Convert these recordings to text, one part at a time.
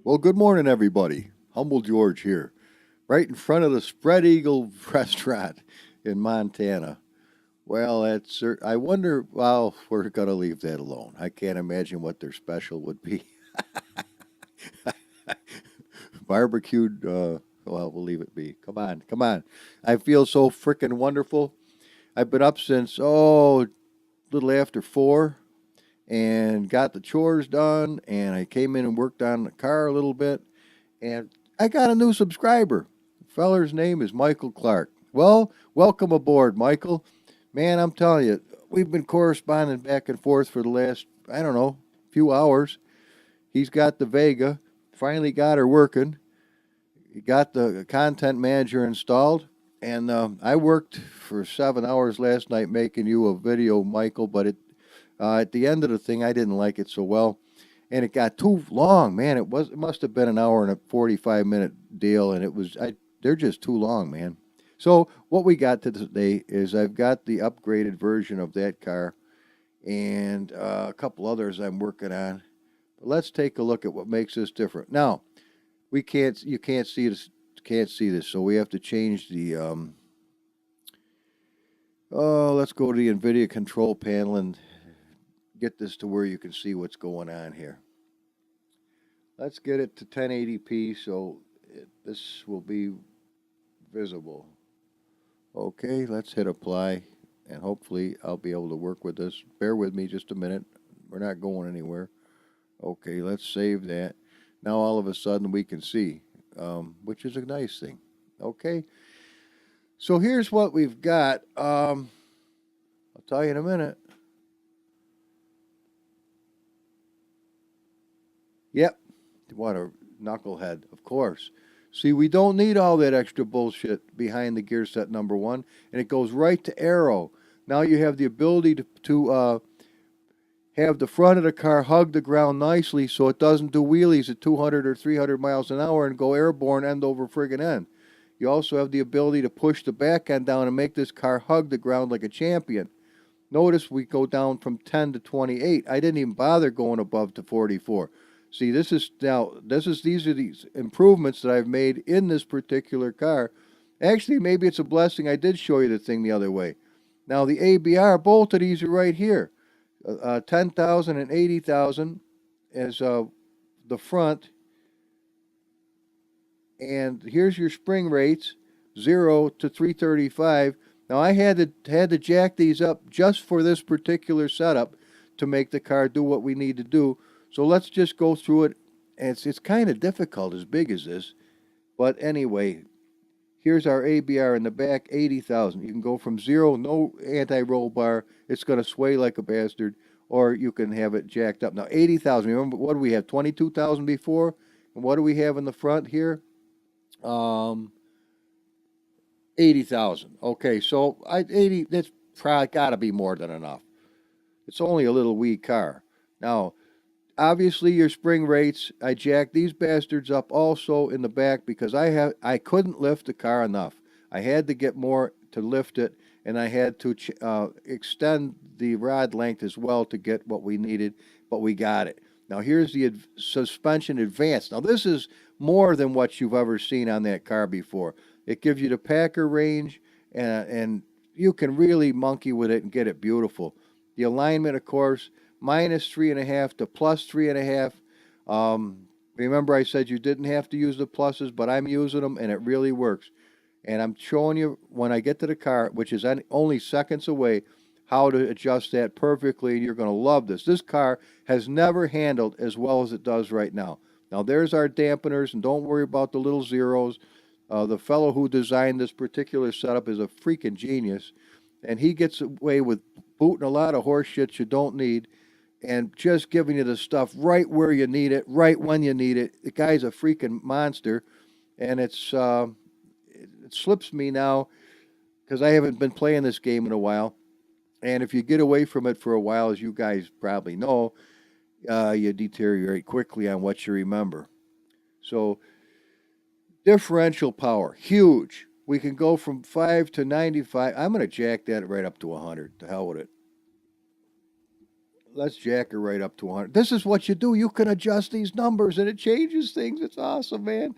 Well, good morning, everybody. Humble George here, right in front of the Spread Eagle restaurant in Montana. Well, I wonder, well, we're going to leave that alone. I can't imagine what their special would be. Barbecued, well, we'll leave it be. Come on, come on. I feel so freaking wonderful. I've been up since, little after 4 and got the chores done, and I came in and worked on the car a little bit. And I got a new subscriber. The feller's name is Michael Clark. Well, welcome aboard, Michael. Man, I'm telling you, we've been corresponding back and forth for the last, I don't know, few hours. He's got the Vega, finally got her working. He got the content manager installed. And I worked for 7 hours last night making you a video, Michael, but at the end of the thing, I didn't like it so well. And it got too long, man. It must have been an hour and a 45-minute deal, and they're just too long, man. So what we got today is I've got the upgraded version of that car, and a couple others I'm working on. But let's take a look at what makes this different. Now, you can't see this, so we have to change the. Let's go to the NVIDIA control panel and get this to where you can see what's going on here. Let's get it to 1080p so this will be visible. Okay, let's hit apply, and hopefully I'll be able to work with this. Bear with me just a minute. We're not going anywhere. Okay, let's save that. Now all of a sudden we can see, which is a nice thing. Okay, so here's what we've got. I'll tell you in a minute. Yep. What a knucklehead, of course. See, we don't need all that extra bullshit behind the gear set number 1, and it goes right to aero. Now you have the ability to have the front of the car hug the ground nicely so it doesn't do wheelies at 200 or 300 miles an hour and go airborne end over friggin' end. You also have the ability to push the back end down and make this car hug the ground like a champion. Notice we go down from 10 to 28. I didn't even bother going above to 44. See, these are these improvements that I've made in this particular car. Actually, maybe it's a blessing I did show you the thing the other way. Now, the ABR, both of these are right here. 10,000 and 80,000 as the front. And here's your spring rates, 0 to 335. Now, I had to jack these up just for this particular setup to make the car do what we need to do. So let's just go through it. And it's kind of difficult as big as this. But anyway, here's our ABR in the back, 80,000. You can go from 0, no anti-roll bar. It's going to sway like a bastard. Or you can have it jacked up. Now, 80,000. Remember, what do we have? 22,000 before? And what do we have in the front here? 80,000. Okay, so 80, that's probably got to be more than enough. It's only a little wee car. Now, obviously, your spring rates, I jacked these bastards up also in the back because I couldn't lift the car enough. I had to get more to lift it, and I had to extend the rod length as well to get what we needed, but we got it. Now, here's the suspension advance. Now, this is more than what you've ever seen on that car before. It gives you the packer range, and you can really monkey with it and get it beautiful. The alignment, of course, -3.5 to +3.5. Remember I said you didn't have to use the pluses, but I'm using them, and it really works. And I'm showing you when I get to the car, which is only seconds away, how to adjust that perfectly, and you're going to love this. This car has never handled as well as it does right now. Now, there's our dampeners, and don't worry about the little zeros. The fellow who designed this particular setup is a freaking genius, and he gets away with booting a lot of horse shit you don't need and just giving you the stuff right where you need it, right when you need it. The guy's a freaking monster, and it slips me now because I haven't been playing this game in a while. And if you get away from it for a while, as you guys probably know, you deteriorate quickly on what you remember. So, differential power, huge. We can go from 5 to 95. I'm going to jack that right up to 100. To hell with it. let's jack her right up to 100. This is what you do. You can adjust these numbers and it changes things. It's awesome, man.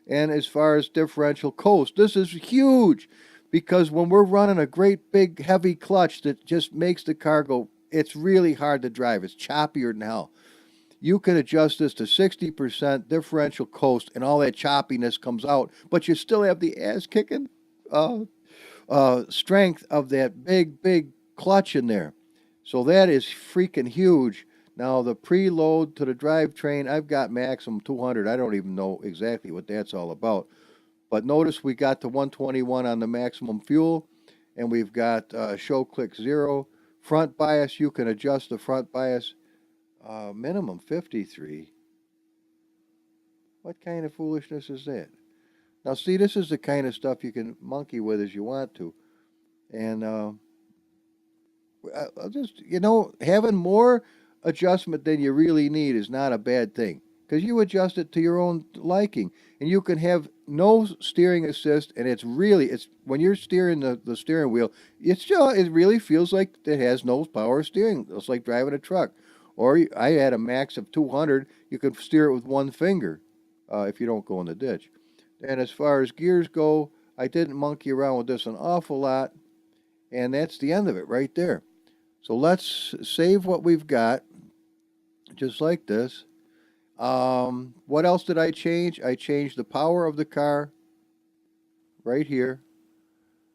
And as far as differential coast, this is huge because when we're running a great big heavy clutch that just makes the car go, it's really hard to drive. It's choppier than hell. You can adjust this to 60% differential coast and all that choppiness comes out, but you still have the ass kicking uh, strength of that big clutch in there. So that is freaking huge. Now the preload to the drivetrain, I've got maximum 200. I don't even know exactly what that's all about. But notice we got the 121 on the maximum fuel, and we've got show click 0. Front bias, you can adjust the front bias minimum 53. What kind of foolishness is that? Now see, this is the kind of stuff you can monkey with as you want to. And I'll just, having more adjustment than you really need is not a bad thing because you adjust it to your own liking, and you can have no steering assist, and it's when you're steering the steering wheel, it really feels like it has no power steering. It's like driving a truck. Or I had a max of 200. You can steer it with one finger if you don't go in the ditch. And as far as gears go, I didn't monkey around with this an awful lot, and that's the end of it right there. So let's save what we've got, just like this. What else did I change? I changed the power of the car right here.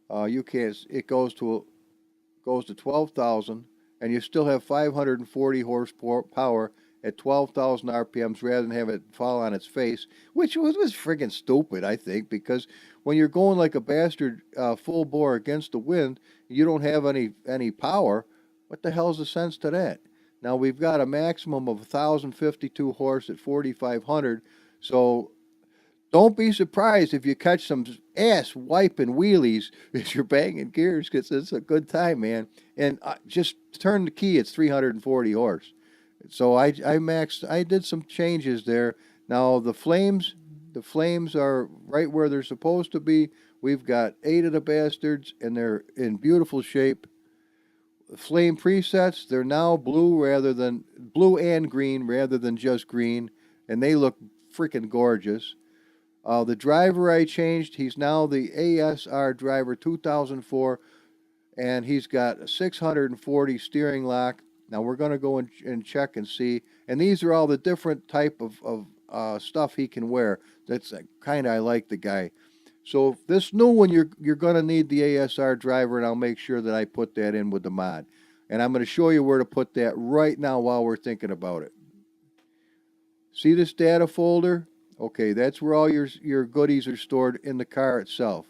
You can't. It goes to 12,000, and you still have 540 horsepower at 12,000 RPMs rather than have it fall on its face, which was friggin' stupid, I think, because when you're going like a bastard full bore against the wind, you don't have any power. What the hell's the sense to that? Now we've got a maximum of 1,052 horse at 4,500, so don't be surprised if you catch some ass wiping wheelies as you're banging gears, because it's a good time, man. And just turn the key; it's 340 horse. So I did some changes there. Now the flames are right where they're supposed to be. We've got 8 of the bastards, and they're in beautiful shape. Flame presets, they're now blue and green rather than just green, and they look freaking gorgeous. The driver I changed, he's now the ASR driver 2004, and he's got 640 steering lock. Now we're going to go and check and see, and these are all the different type of stuff he can wear. That's kind of, I like the guy. So this new one, you're going to need the ASR driver, and I'll make sure that I put that in with the mod. And I'm going to show you where to put that right now while we're thinking about it. See this data folder? Okay, that's where all your goodies are stored in the car itself.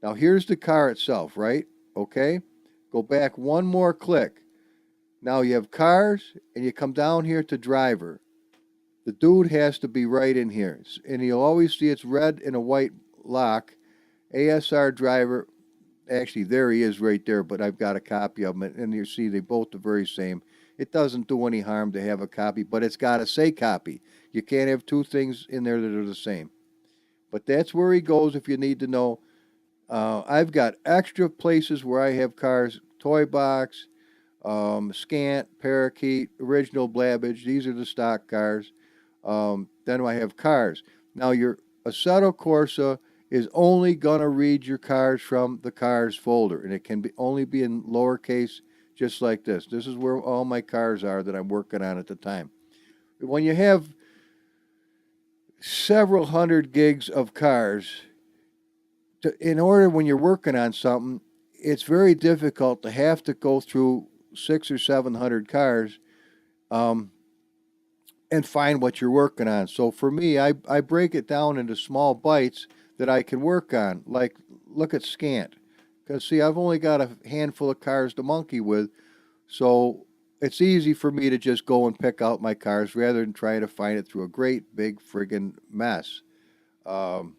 Now here's the car itself, right? Okay, go back one more click. Now you have cars, and you come down here to driver. The dude has to be right in here. And you'll always see it's red and a white lock. ASR driver, actually there he is right there, but I've got a copy of him. And you see they both the very same. It doesn't do any harm to have a copy, but it's got to say copy. You can't have two things in there that are the same. But that's where he goes if you need to know. I've got extra places where I have cars, toy box, Scant, Parakeet, Original Blabbage. These are the stock cars. Then I have cars. Now your Assetto Corsa is only going to read your cars from the cars folder, and it can only be in lowercase, just like this. This is where all my cars are that I'm working on at the time. When you have several hundred gigs of cars, in order when you're working on something, it's very difficult to have to go through 600 or 700 cars and find what you're working on. So for me, I break it down into small bites that I can work on. Like, look at Scant. Because, see, I've only got a handful of cars to monkey with, so it's easy for me to just go and pick out my cars rather than trying to find it through a great big friggin' mess. So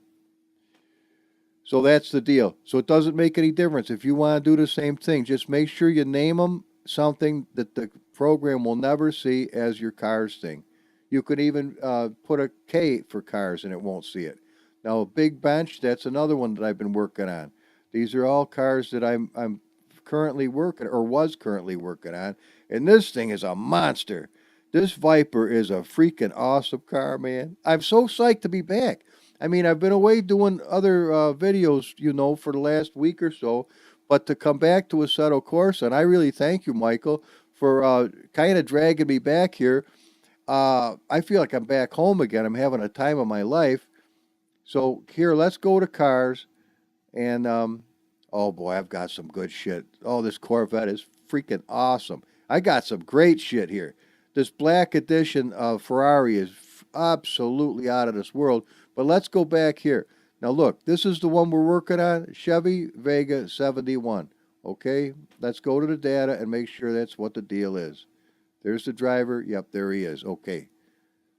that's the deal. So it doesn't make any difference. If you want to do the same thing, just make sure you name them something that the program will never see as your cars thing. You could even put a K for cars and it won't see it. Now, a big bench, that's another one that I've been working on. These are all cars that I'm currently working or was currently working on. And this thing is a monster. This Viper is a freaking awesome car, man. I'm so psyched to be back. I mean, I've been away doing other videos, for the last week or so, but to come back to Assetto Corsa, and I really thank you, Michael, for kind of dragging me back here. I feel like I'm back home again. I'm having a time of my life. So here, let's go to cars. And oh boy, I've got some good shit. Oh, this Corvette is freaking awesome. I got some great shit here. This black edition of Ferrari is absolutely out of this world. But let's go back here. Now look, this is the one we're working on, Chevy Vega 71. Okay, let's go to the data and make sure that's what the deal is. There's the driver. Yep, there he is. Okay.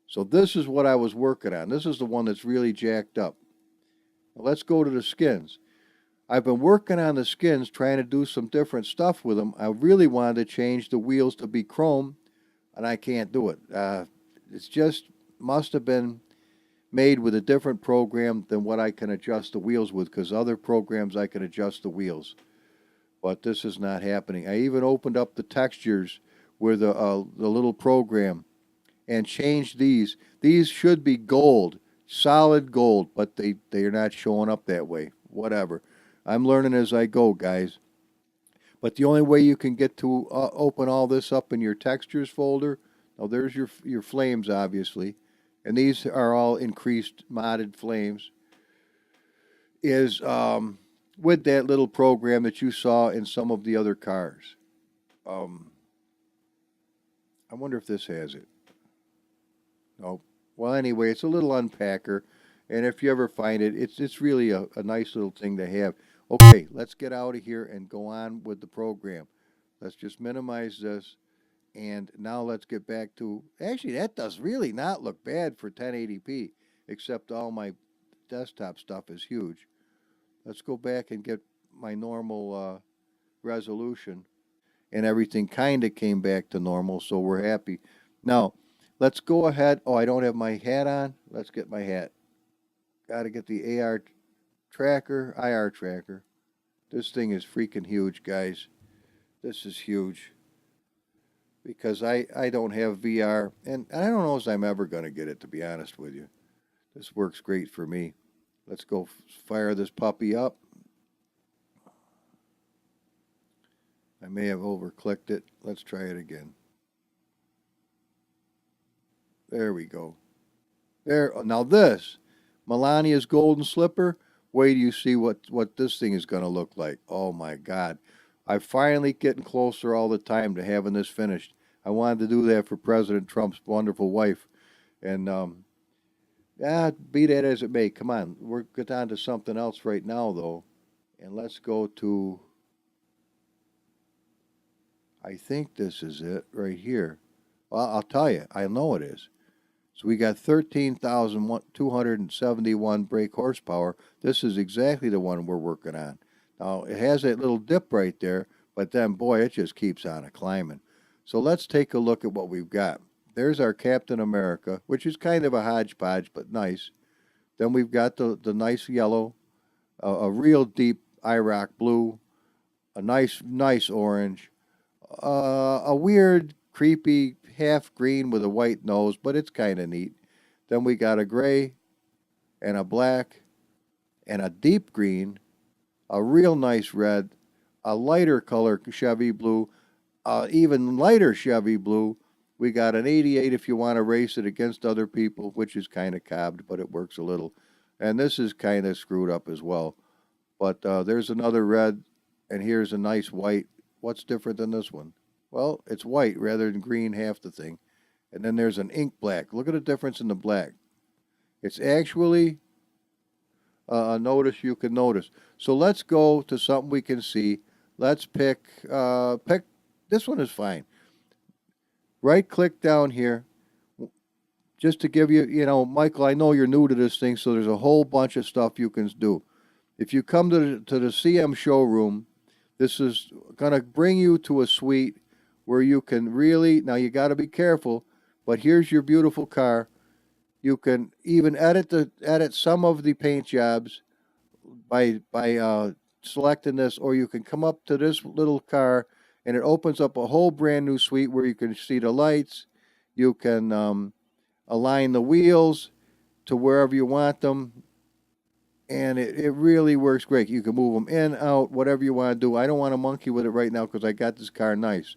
So this is what I was working on. This is the one that's really jacked up. Now let's go to the skins. I've been working on the skins, trying to do some different stuff with them. I really wanted to change the wheels to be chrome, and I can't do it. It's just must have been made with a different program than what I can adjust the wheels with, because other programs I can adjust the wheels. But this is not happening. I even opened up the textures with the little program and changed these. These should be gold, solid gold, but they are not showing up that way. Whatever. I'm learning as I go, guys. But the only way you can get to open all this up in your textures folder, now there's your flames, obviously, and these are all increased modded flames, is with that little program that you saw in some of the other cars. I wonder if this has it. No. Well, anyway, it's a little unpacker, and if you ever find it, it's really a nice little thing to have. Okay, let's get out of here and go on with the program. Let's just minimize this, and now let's get back to... Actually, that does really not look bad for 1080p, except all my desktop stuff is huge. Let's go back and get my normal resolution, and everything kind of came back to normal, so we're happy. Now, let's go ahead. Oh, I don't have my hat on. Let's get my hat. Got to get the IR tracker. This thing is freaking huge, guys. This is huge. Because I don't have VR, and I don't know if I'm ever going to get it, to be honest with you. This works great for me. Let's go fire this puppy up. I may have over-clicked it. Let's try it again. There we go. There. Now this, Melania's golden slipper. Wait till you see what this thing is going to look like. Oh my God. I'm finally getting closer all the time to having this finished. I wanted to do that for President Trump's wonderful wife. And, be that as it may. Come on. We're get on to something else right now, though. And let's go to... I think this is it right here. Well, I'll tell you. I know it is. So we got 13,271 brake horsepower. This is exactly the one we're working on. Now, it has that little dip right there, but then, boy, it just keeps on climbing. So let's take a look at what we've got. There's our Captain America, which is kind of a hodgepodge, but nice. Then we've got the nice yellow, a real deep IROC blue, a nice orange, a weird, creepy half green with a white nose, but it's kind of neat. Then we got a gray and a black and a deep green, a real nice red, a lighter color Chevy blue, even lighter Chevy blue. We got an 88 if you want to race it against other people, which is kind of cobbed, but it works a little. And this is kind of screwed up as well. But there's another red, and here's a nice white. What's different than this one? Well, it's white rather than green, half the thing. And then there's an ink black. Look at the difference in the black. It's actually a notice you can notice. So let's go to something we can see. Let's pick, this one is fine. Right click down here. Just to give you, Michael, I know you're new to this thing, so there's a whole bunch of stuff you can do. If you come to the CM showroom, this is going to bring you to a suite where you can really, now you got to be careful, but here's your beautiful car. You can even edit some of the paint jobs by selecting this, or you can come up to this little car and it opens up a whole brand new suite where you can see the lights. You can align the wheels to wherever you want them. And it really works great. You can move them in, out, whatever you want to do. I don't want to monkey with it right now because I got this car nice.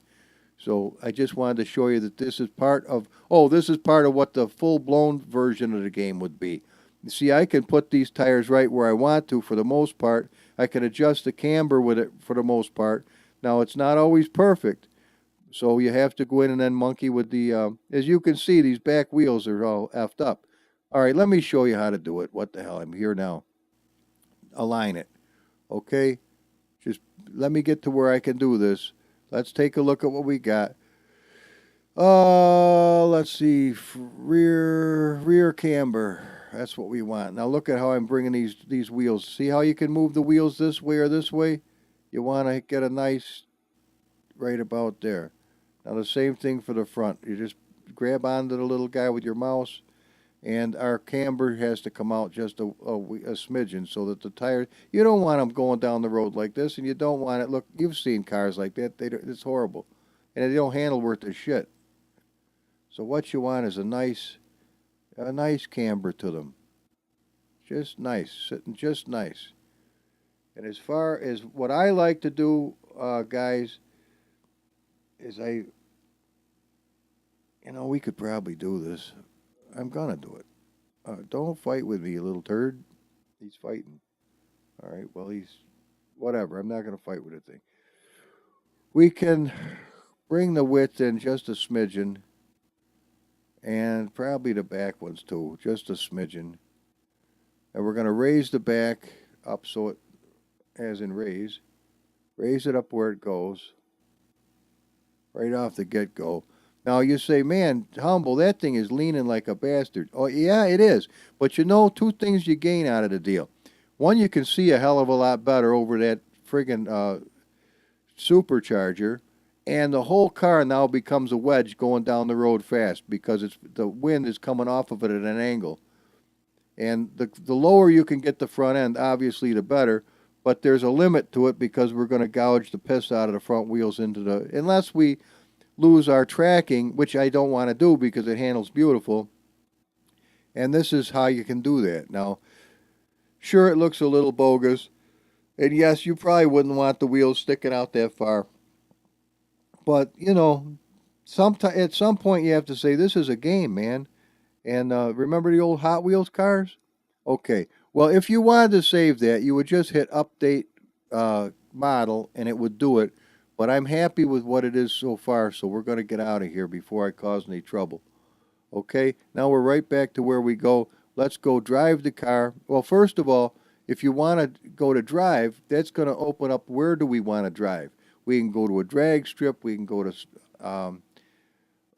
So I just wanted to show you that this is part of, this is part of what the full-blown version of the game would be. You see, I can put these tires right where I want to for the most part. I can adjust the camber with it for the most part. Now, it's not always perfect, so you have to go in and then monkey with the, as you can see, these back wheels are all effed up. All right, let me show you how to do it. What the hell, I'm here now. Align it, okay? Just let me get to where I can do this. Let's take a look at what we got. Let's see, rear camber. That's what we want. Now look at how I'm bringing these wheels. See how you can move the wheels this way or this way? You want to get a nice right about there. Now the same thing for the front. You just grab onto the little guy with your mouse, and our camber has to come out just a smidgen so that the tires, you don't want them going down the road like this, and you don't want it, look, you've seen cars like that, it's horrible, and they don't handle worth a shit. So what you want is a nice camber to them. Just nice, sitting just nice. And as far as what I like to do, guys, is we could probably do this. I'm gonna do it. Don't fight with me, you little turd. He's fighting. All right, well, he's whatever. I'm not gonna fight with the thing. We can bring the width in just a smidgen, and probably the back ones too, just a smidgen. And we're gonna raise the back up so it, as in raise it up where it goes, right off the get-go. Now you say, man, Humble, that thing is leaning like a bastard. Oh, yeah, it is. But two things you gain out of the deal. One, you can see a hell of a lot better over that friggin' supercharger. And the whole car now becomes a wedge going down the road fast because the wind is coming off of it at an angle. And the lower you can get the front end, obviously, the better. But there's a limit to it because we're going to gouge the piss out of the front wheels unless we lose our tracking, which I don't want to do because it handles beautiful. And this is how you can do that. Now, sure, it looks a little bogus. And yes, you probably wouldn't want the wheels sticking out that far. But, at some point you have to say, this is a game, man. And remember the old Hot Wheels cars? Okay. Well, if you wanted to save that, you would just hit update model and it would do it. But I'm happy with what it is so far, so we're going to get out of here before I cause any trouble. Okay, now we're right back to where we go. Let's go drive the car. Well, first of all, if you want to go to drive, that's going to open up where do we want to drive. We can go to a drag strip. We can go to, I'm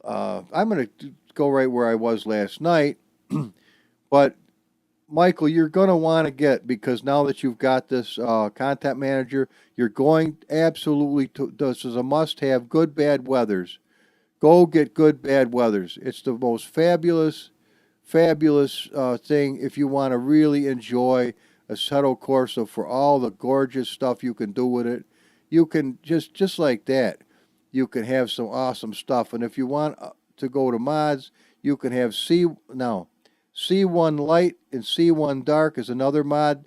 going to go right where I was last night. But Michael, you're going to want to get, because now that you've got this content manager, you're going absolutely to, this is a must-have, good bad weathers. Go get good bad weathers. It's the most fabulous thing if you want to really enjoy Assetto Corsa for all the gorgeous stuff you can do with it. You can, just like that, you can have some awesome stuff. And if you want to go to mods, you can have C1 Light and C1 Dark is another mod,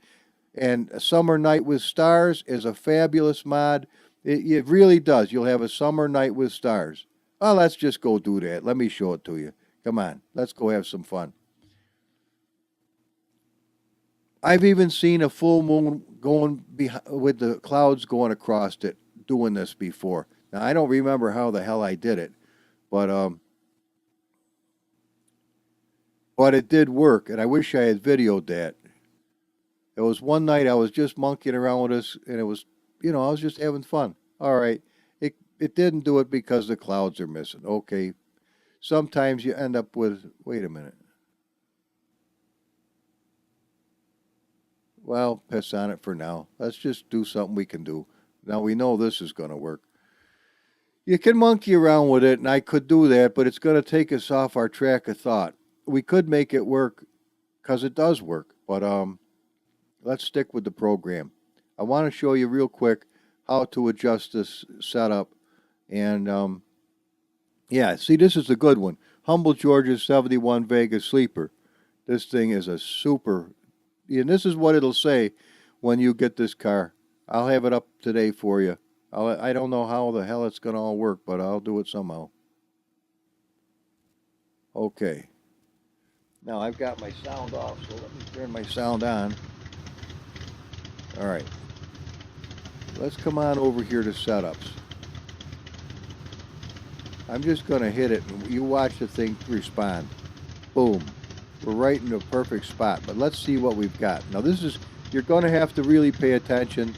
and a Summer Night with Stars is a fabulous mod. It really does. You'll have a summer night with stars. Well, let's just go do that. Let me show it to you. Come on, let's go have some fun. I've even seen a full moon going with the clouds going across it, doing this before. Now, I don't remember how the hell I did it, but it did work, and I wish I had videoed that. It was one night I was just monkeying around with this, and it was, I was just having fun. All right, it didn't do it because the clouds are missing. Okay, sometimes you end up with, wait a minute. Well, piss on it for now. Let's just do something we can do. Now we know this is going to work. You can monkey around with it, and I could do that, but it's going to take us off our track of thought. We could make it work because it does work, but let's stick with the program. I want to show you real quick how to adjust this setup. And yeah, see, this is the good one. Humble George's 71 Vega Sleeper. This thing is a super, and this is what it'll say when you get this car. I'll have it up today for you. I don't know how the hell it's going to all work, but I'll do it somehow. Okay. Now I've got my sound off, so let me turn my sound on. All right. Let's come on over here to setups. I'm just going to hit it, and you watch the thing respond. Boom. We're right in the perfect spot, but let's see what we've got. Now this is, you're going to have to really pay attention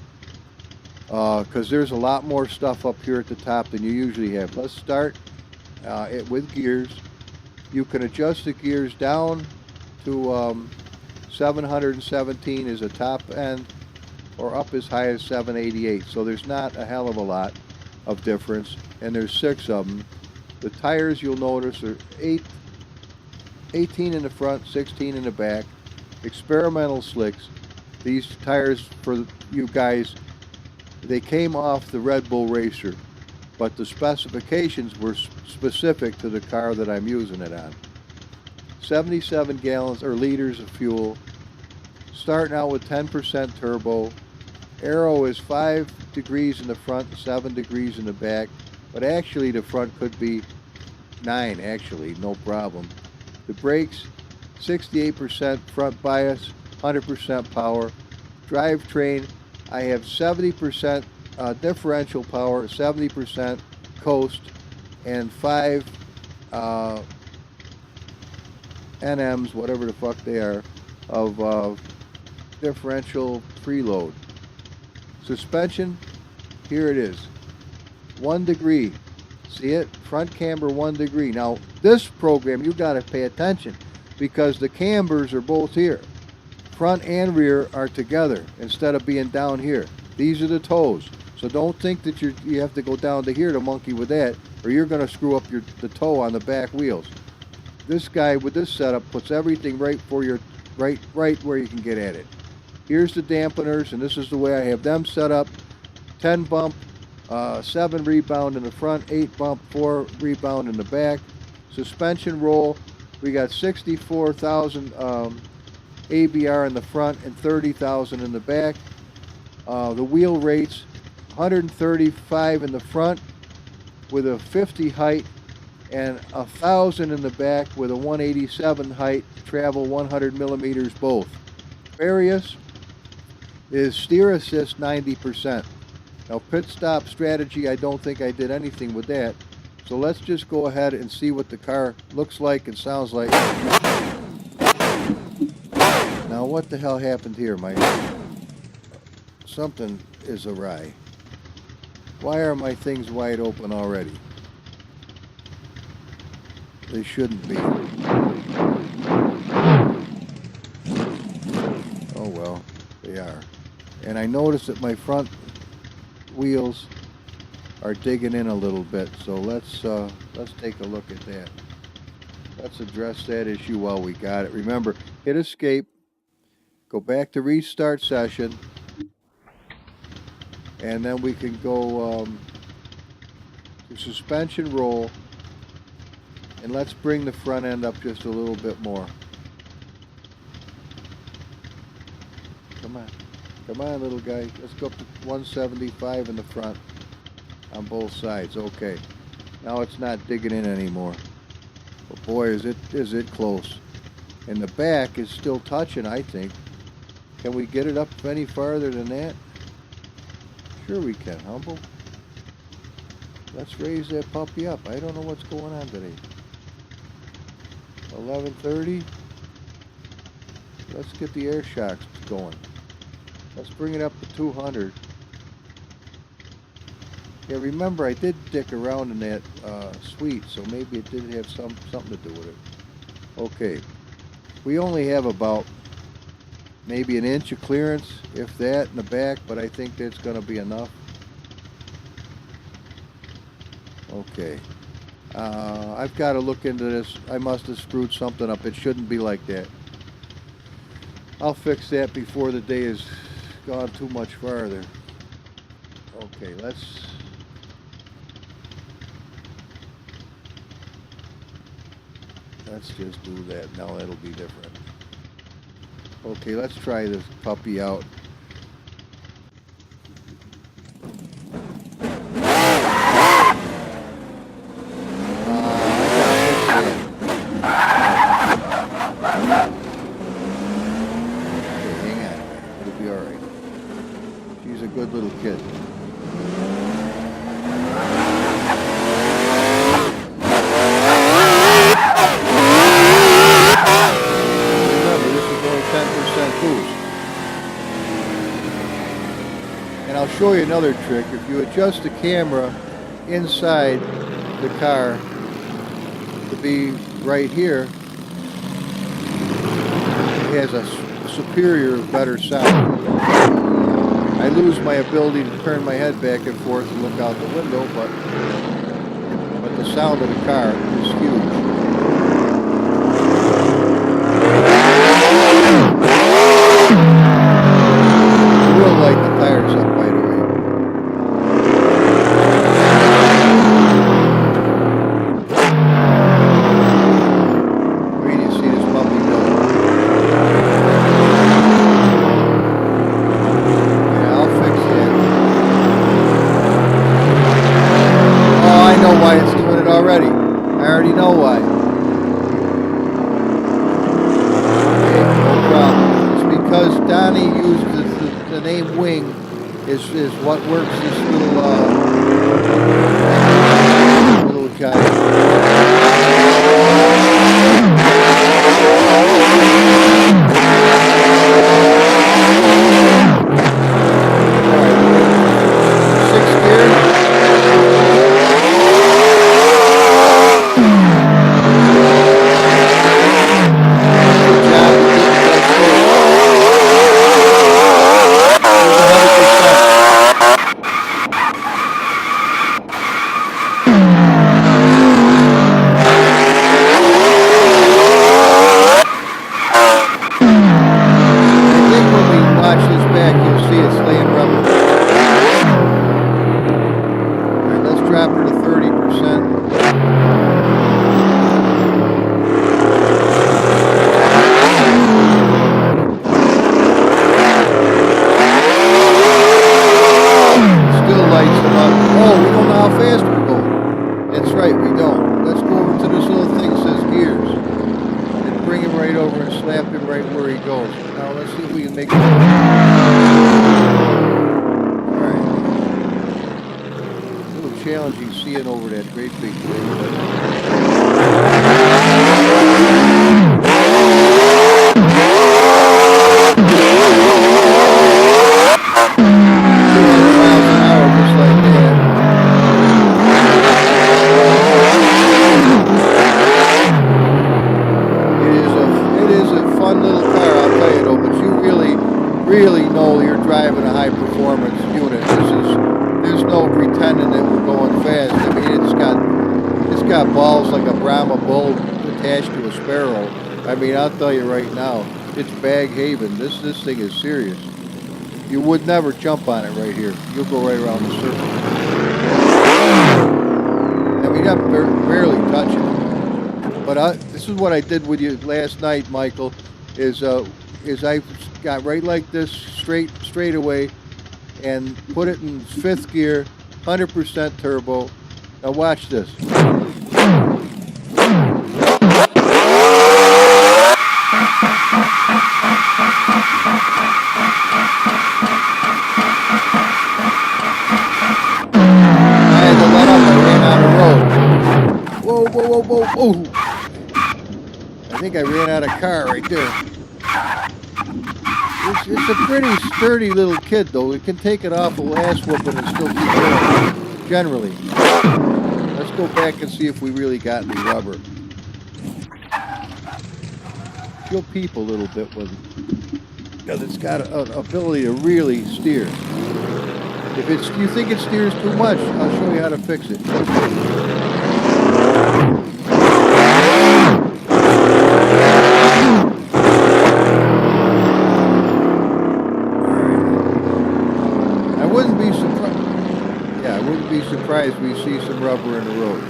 because there's a lot more stuff up here at the top than you usually have. Let's start it with gears. You can adjust the gears down to 717 is a top end, or up as high as 788. So there's not a hell of a lot of difference, and there's 6 of them. The tires, you'll notice, are 18 in the front, 16 in the back. Experimental slicks. These tires, for you guys, they came off the Red Bull Racer, but the specifications were specific to the car that I'm using it on. 77 gallons or liters of fuel, starting out with 10% turbo. Aero is 5 degrees in the front and 7 degrees in the back, but actually the front could be 9, actually, no problem. The brakes, 68% front bias, 100% power. Drivetrain, I have 70% differential power, 70% coast, and 5 NMs, whatever the fuck they are, of differential preload. Suspension, here it is, 1 degree. See it? Front camber 1 degree. Now, this program, you got to pay attention because the cambers are both here. Front and rear are together instead of being down here. These are the toes. So don't think that you have to go down to here to monkey with that, or you're going to screw up the toe on the back wheels. This guy with this setup puts everything right for your right where you can get at it. Here's the dampeners, and this is the way I have them set up. 10 bump, 7 rebound in the front, 8 bump, 4 rebound in the back. Suspension roll, we got 64,000 ABR in the front and 30,000 in the back. The wheel rates, 135 in the front with a 50 height and 1,000 in the back with a 187 height, travel 100 millimeters both. Various is steer assist 90%. Now pit stop strategy, I don't think I did anything with that. So let's just go ahead and see what the car looks like and sounds like. Now what the hell happened here? Something is awry. Why are my things wide open already? They shouldn't be. Oh well, they are. And I noticed that my front wheels are digging in a little bit, so let's take a look at that. Let's address that issue while we got it. Remember, hit escape, go back to restart session, and then we can go to suspension roll, and let's bring the front end up just a little bit more. Come on. Come on, little guy. Let's go up to 175 in the front on both sides. Okay. Now it's not digging in anymore. But boy, is it close. And the back is still touching, I think. Can we get it up any farther than that? Sure we can, Humble. Let's raise that puppy up. I don't know what's going on today. 1130. Let's get the air shocks going. Let's bring it up to 200. Yeah, remember I did dick around in that suite, so maybe it did have something to do with it. Okay, we only have about maybe an inch of clearance, if that, in the back, but I think that's going to be enough. Okay, I've got to look into this. I must have screwed something up. It shouldn't be like that. I'll fix that before the day is gone too much farther. Okay, let's just do that. Now it'll be different. Okay, let's try this puppy out. Good little kid. Remember, this is only 10% boost. And I'll show you another trick. If you adjust the camera inside the car to be right here, it has a superior, better sound. I lose my ability to turn my head back and forth and look out the window, but the sound of the car is huge. I will light the tires up, by the way. Where do you see this puppy go? Why it's doing it already. I already know why. Okay, no problem. It's because Donnie used the name Wing is what works this little guy. Challenging seeing over that great big thing. Miles an hour, just like that. It is a fun little car, I'll tell you though. But you really know you're driving a high performance unit. There's no pretending that we're going fast. I mean, it's got balls like a Brahma bull attached to a sparrow. I mean, I'll tell you right now, it's Bag Haven. This thing is serious. You would never jump on it right here. You'll go right around the circle. I mean, I'm barely touching it. But this is what I did with you last night, Michael. Is I got right like this straight away. And put it in 5th gear, 100% turbo. Now watch this. I had to let up, I ran out of road. Whoa, whoa, whoa, whoa, whoa. I think I ran out of car right there. It's a pretty sturdy little kid, though. It can take it off a last whooping and still keep going, generally. Let's go back and see if we really got any rubber. She'll peep a little bit with it, because it's got an ability to really steer. If you think it steers too much, I'll show you how to fix it. you see some rubber in the road.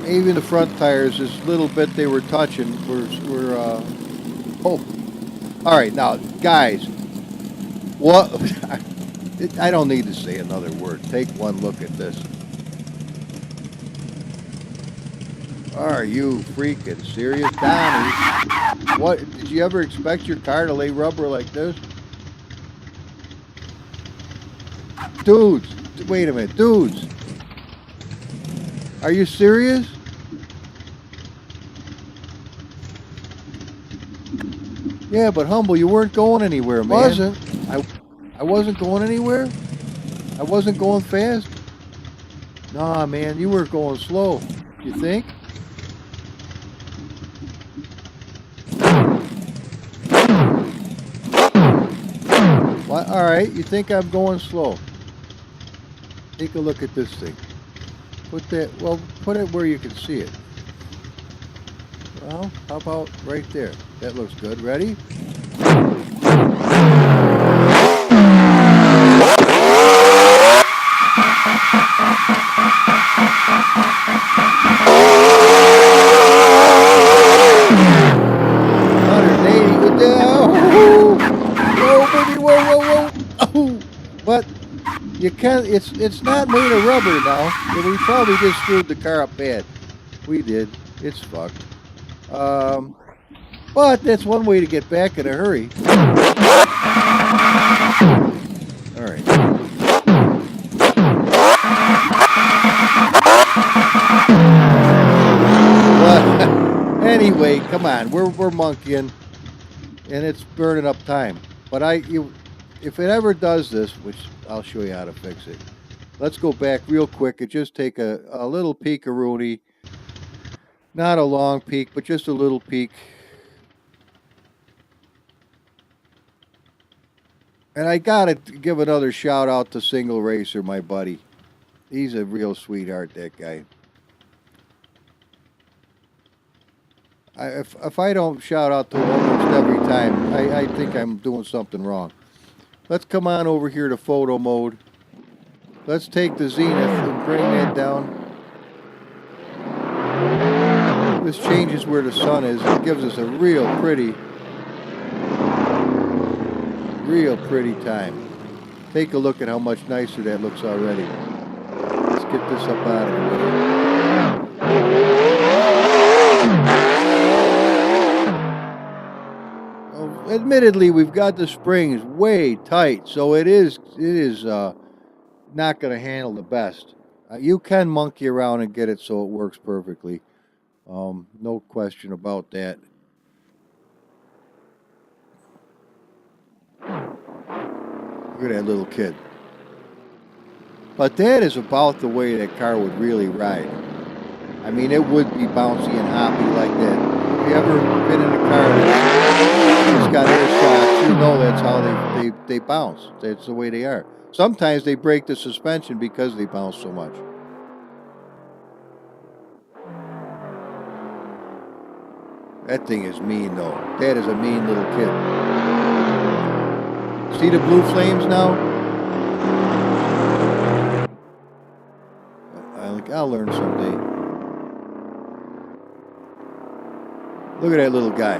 Even the front tires, this little bit they were touching, were oh. All right, now, guys, what? I don't need to say another word. Take one look at this. Are you freaking serious, Donnie? What? Did you ever expect your car to lay rubber like this? Dudes, wait a minute, dudes. Are you serious? Yeah, but Humble, you weren't going anywhere, man. Wasn't. I wasn't going anywhere? I wasn't going fast? Nah, man, you were going slow. You think? What? All right, you think I'm going slow? Take a look at this thing. Put it where you can see it. Well, how about right there? That looks good. Ready? But you can't. It's not made of rubber now. We probably just screwed the car up bad. We did. It's fucked. But that's one way to get back in a hurry. All right. Well, anyway, come on. We're monkeying, and it's burning up time. But if it ever does this, which I'll show you how to fix it. Let's go back real quick and just take a little peek-a-rooney. Not a long peek, but just a little peek. And I gotta give another shout out to Single Racer, my buddy. He's a real sweetheart, that guy. If I don't shout out to him almost every time, I think I'm doing something wrong. Let's come on over here to photo mode. Let's take the zenith and bring that down. This changes where the sun is. It gives us a real pretty time. Take a look at how much nicer that looks already. Let's get this up out of the way. Well, admittedly, we've got the springs way tight, so it is not going to handle the best. You can monkey around and get it so it works perfectly. No question about that. Look at that little kid. But that is about the way that car would really ride. I mean, it would be bouncy and hoppy like that. If you ever been in a car that's got air shocks, you know that's how they bounce. That's the way they are. Sometimes they break the suspension because they bounce so much. That thing is mean, though. That is a mean little kid. See the blue flames now? I'll learn someday. Look at that little guy.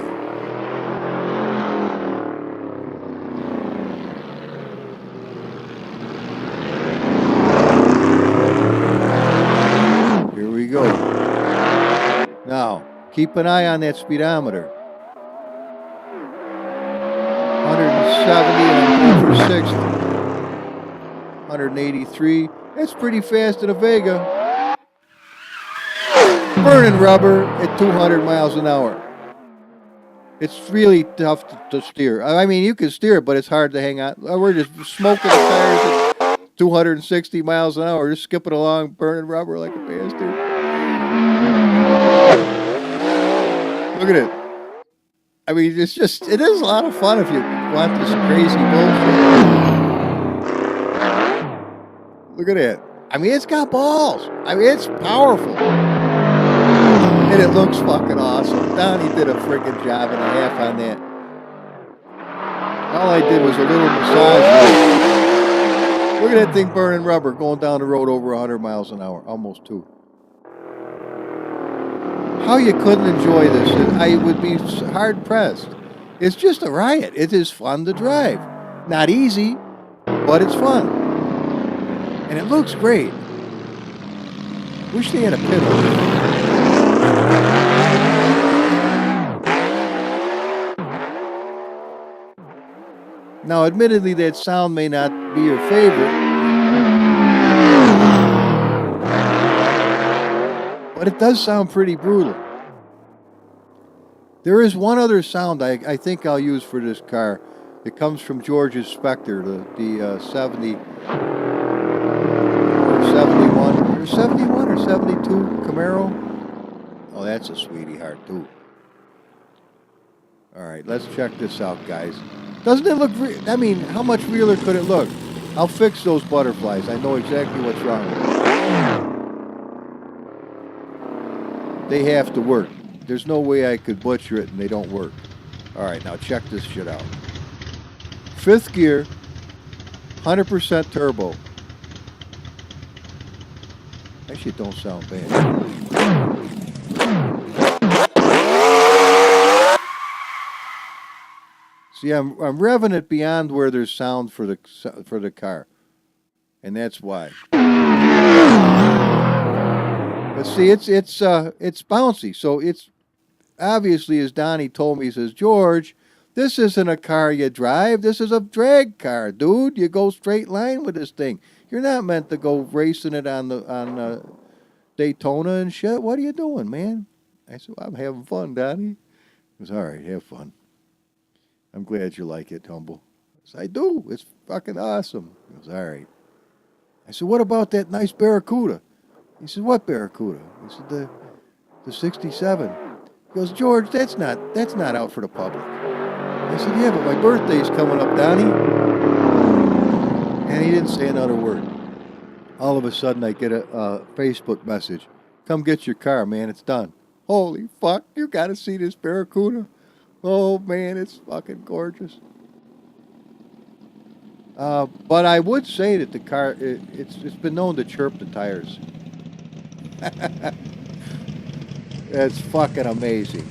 Here we go. Now, keep an eye on that speedometer. 170 and over 60. 183. That's pretty fast in a Vega. Burning rubber at 200 miles an hour. It's really tough to steer. I mean, you can steer it, but it's hard to hang on. We're just smoking the tires at 260 miles an hour, just skipping along, burning rubber like a bastard. Look at it. I mean, it is a lot of fun if you want this crazy bullshit. Look at it. I mean, it's got balls. I mean, it's powerful. And it looks fucking awesome. Donnie did a freaking job and a half on that. All I did was a little massage. Look at that thing burning rubber going down the road over 100 miles an hour, almost 2. How you couldn't enjoy this, I would be hard pressed. It's just a riot. It is fun to drive. Not easy, but it's fun. And it looks great. Wish they had a pit on it. Now, admittedly, that sound may not be your favorite, but it does sound pretty brutal. There is one other sound I think I'll use for this car. It comes from George's Spectre, the 70 or 71 or 71 or 72 Camaro. Oh, that's a sweetie heart too. All right, let's check this out, guys. Doesn't it look I mean, how much realer could it look? I'll fix those butterflies. I know exactly what's wrong with them. They have to work. There's no way I could butcher it and they don't work. All right, now check this shit out. 5th gear, 100% turbo. That shit don't sound bad. See, I'm revving it beyond where there's sound for the car, and that's why. But see, it's bouncy, so it's obviously, as Donnie told me, he says, George, this isn't a car you drive. This is a drag car, dude. You go straight line with this thing. You're not meant to go racing it on Daytona and shit. What are you doing, man? I said, well, I'm having fun, Donnie. He goes, all right, have fun. I'm glad you like it, Humble. I said, I do. It's fucking awesome. He goes, all right. I said, what about that nice Barracuda? He said, what Barracuda? He said, the 67. He goes, George, that's not out for the public. I said, yeah, but my birthday's coming up, Donnie. And he didn't say another word. All of a sudden, I get a Facebook message. Come get your car, man. It's done. Holy fuck, you got to see this Barracuda. Oh, man, it's fucking gorgeous. But I would say that the car, it's been known to chirp the tires. It's fucking amazing.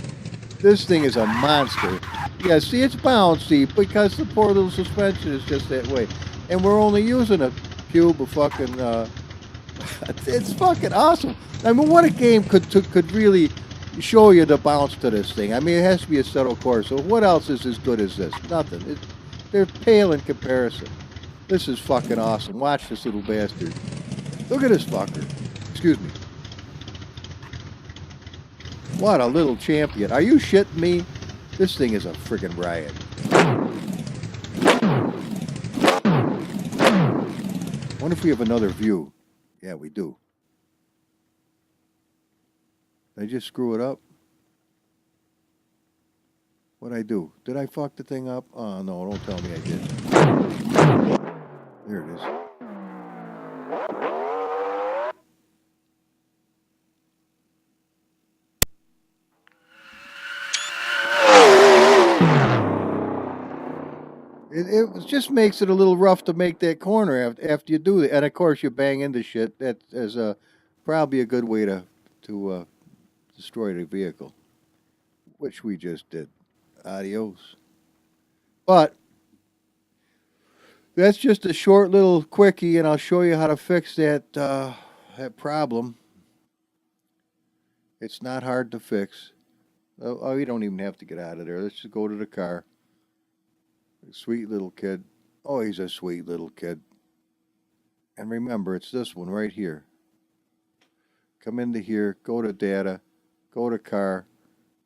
This thing is a monster. Yeah, see, it's bouncy because the poor little suspension is just that way. And we're only using a cube of fucking, it's fucking awesome. I mean, what a game could really show you the bounce to this thing. I mean, it has to be a settled course. So what else is as good as this? Nothing. They're pale in comparison. This is fucking awesome. Watch this little bastard. Look at this fucker. Excuse me. What a little champion. Are you shitting me? This thing is a friggin' riot. I wonder if we have another view. Yeah, we do. Did I just screw it up? What'd I do? Did I fuck the thing up? Oh, no, don't tell me I did. There it is. It just makes it a little rough to make that corner after you do it. And, of course, you bang into shit. That is probably a good way to destroy the vehicle, which we just did. Adios. But that's just a short little quickie, and I'll show you how to fix that problem. It's not hard to fix. Oh, you don't even have to get out of there. Let's just go to the car. Sweet little kid. Oh, he's a sweet little kid. And remember, it's this one right here. Come into here, go to data, go to car,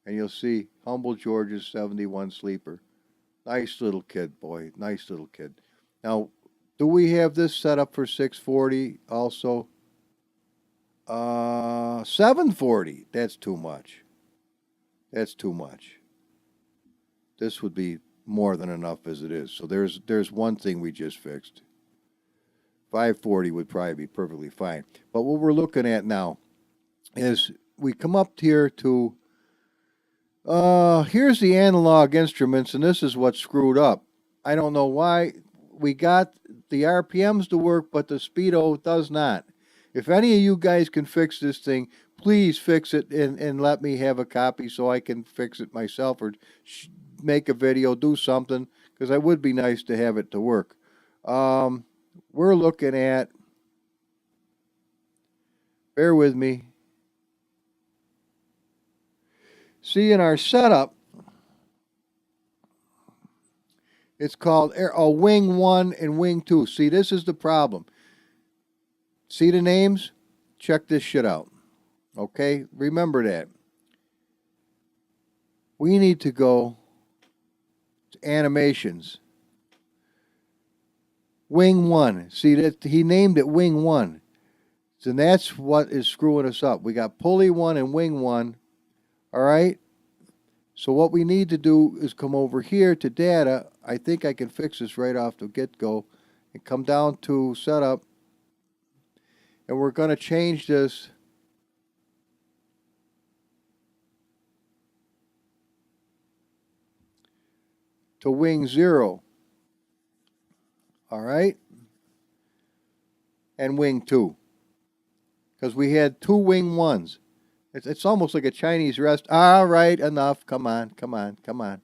and you'll see Humble George's 71 Sleeper. Nice little kid, boy. Nice little kid. Now, do we have this set up for 640 also? 740. That's too much. That's too much. This would be more than enough as it is. So there's one thing we just fixed. 540 would probably be perfectly fine. But what we're looking at now is we come up here to here's the analog instruments, and this is what's screwed up. I don't know why we got the RPMs to work, but the speedo does not. If any of you guys can fix this thing, please fix it and let me have a copy so I can fix it myself or make a video, do something, because it would be nice to have it to work. We're looking at, bear with me. See, in our setup, it's called Wing 1 and Wing 2. See, this is the problem. See the names? Check this shit out. Okay? Remember that. We need to go to animations. Wing 1. See, that he named it Wing 1. And that's what is screwing us up. We got pulley 1 and wing 1. All right? So what we need to do is come over here to data. I think I can fix this right off the get-go. And come down to setup. And we're going to change this to wing 0. All right? And wing 2. Because we had 2 wing 1s. It's almost like a Chinese rest. All right, enough. Come on, come on, come on.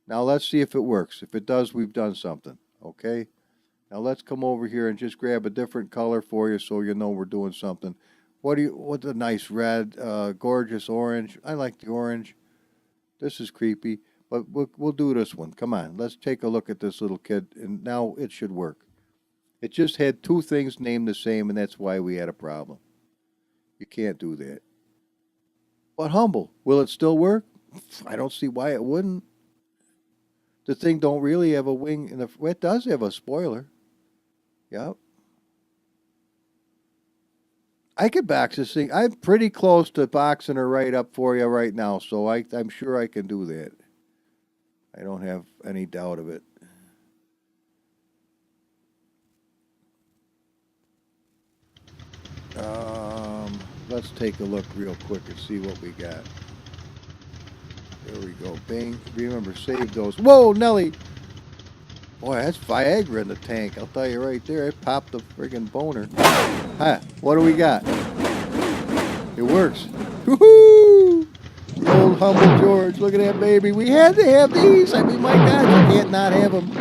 Now let's see if it works. If it does, we've done something. Okay? Now let's come over here and just grab a different color for you so you know we're doing something. What's a nice red, gorgeous orange. I like the orange. This is creepy, but we'll do this one. Come on, let's take a look at this little kid, and now it should work. It just had 2 things named the same, and that's why we had a problem. You can't do that. But Humble, will it still work? I don't see why it wouldn't. The thing don't really have a wing in the. Well, it does have a spoiler. Yep. I could box this thing. I'm pretty close to boxing her right up for you right now, so I'm sure I can do that. I don't have any doubt of it. Let's take a look real quick and see what we got. There we go. Bing. Remember, save those. Whoa, Nelly! Boy, that's Viagra in the tank. I'll tell you right there. It popped the friggin' boner. Huh, what do we got? It works. Woohoo! The old Humble George. Look at that baby. We had to have these. I mean, my God, you can't not have them.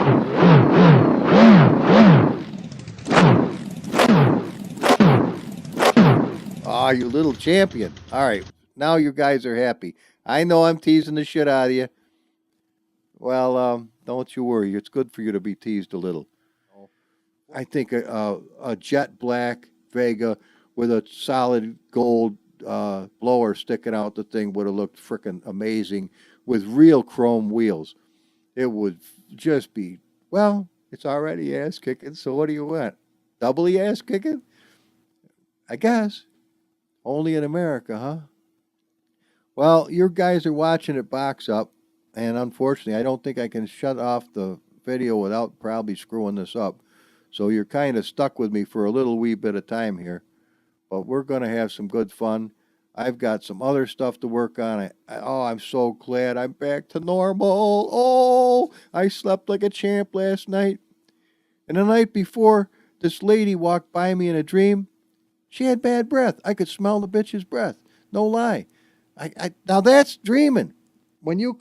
Ah, you little champion. All right, now you guys are happy. I know I'm teasing the shit out of you. Well, don't you worry. It's good for you to be teased a little. I think a jet black Vega with a solid gold blower sticking out the thing would have looked frickin' amazing with real chrome wheels. It would just be, well, it's already ass kicking, so what do you want? Doubly ass kicking? I guess. Only in America, huh? Well, you guys are watching it box up, and unfortunately, I don't think I can shut off the video without probably screwing this up. So you're kind of stuck with me for a little wee bit of time here. But we're going to have some good fun. I've got some other stuff to work on. I'm so glad I'm back to normal. Oh, I slept like a champ last night. And the night before, this lady walked by me in a dream. She had bad breath. I could smell the bitch's breath. No lie. Now that's dreaming. When you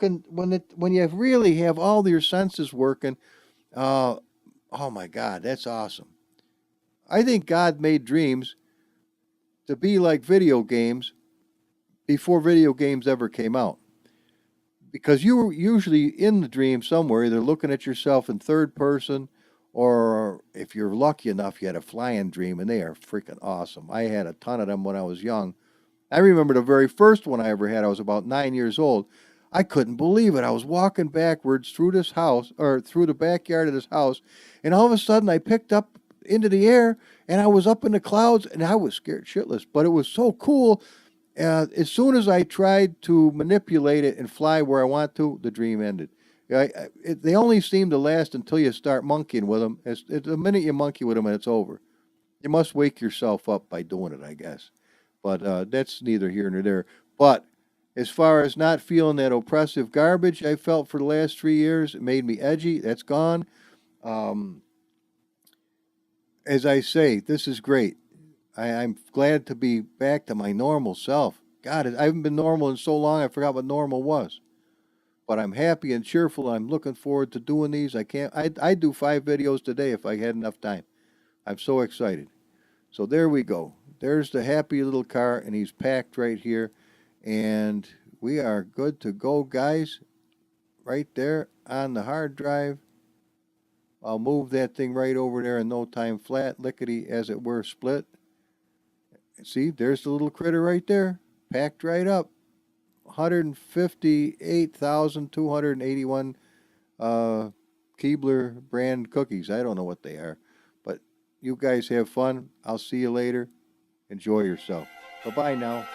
really have all your senses working, oh my God, that's awesome. I think God made dreams to be like video games before video games ever came out. Because you were usually in the dream somewhere, either looking at yourself in third person, or if you're lucky enough, you had a flying dream, and they are freaking awesome. I had a ton of them when I was young. I remember the very first one I ever had. I was about 9 years old. I couldn't believe it. I was walking backwards through this house, or through the backyard of this house, and all of a sudden I picked up into the air, and I was up in the clouds, and I was scared shitless. But it was so cool. As soon as I tried to manipulate it and fly where I want to, the dream ended. They only seem to last until you start monkeying with them. The minute you monkey with them, and it's over. You must wake yourself up by doing it, I guess. But that's neither here nor there. But as far as not feeling that oppressive garbage I felt for the last 3 years, it made me edgy. That's gone. as I say, this is great. I'm glad to be back to my normal self. God, I haven't been normal in so long, I forgot what normal was. But I'm happy and cheerful. I'm looking forward to doing these. I'd do 5 videos today if I had enough time. I'm so excited. So there we go. There's the happy little car, and he's packed right here. And we are good to go, guys. Right there on the hard drive. I'll move that thing right over there in no time flat, lickety as it were split. See, there's the little critter right there, packed right up. 158,281 Keebler brand cookies. I don't know what they are, but you guys have fun. I'll see you later. Enjoy yourself. Bye-bye now.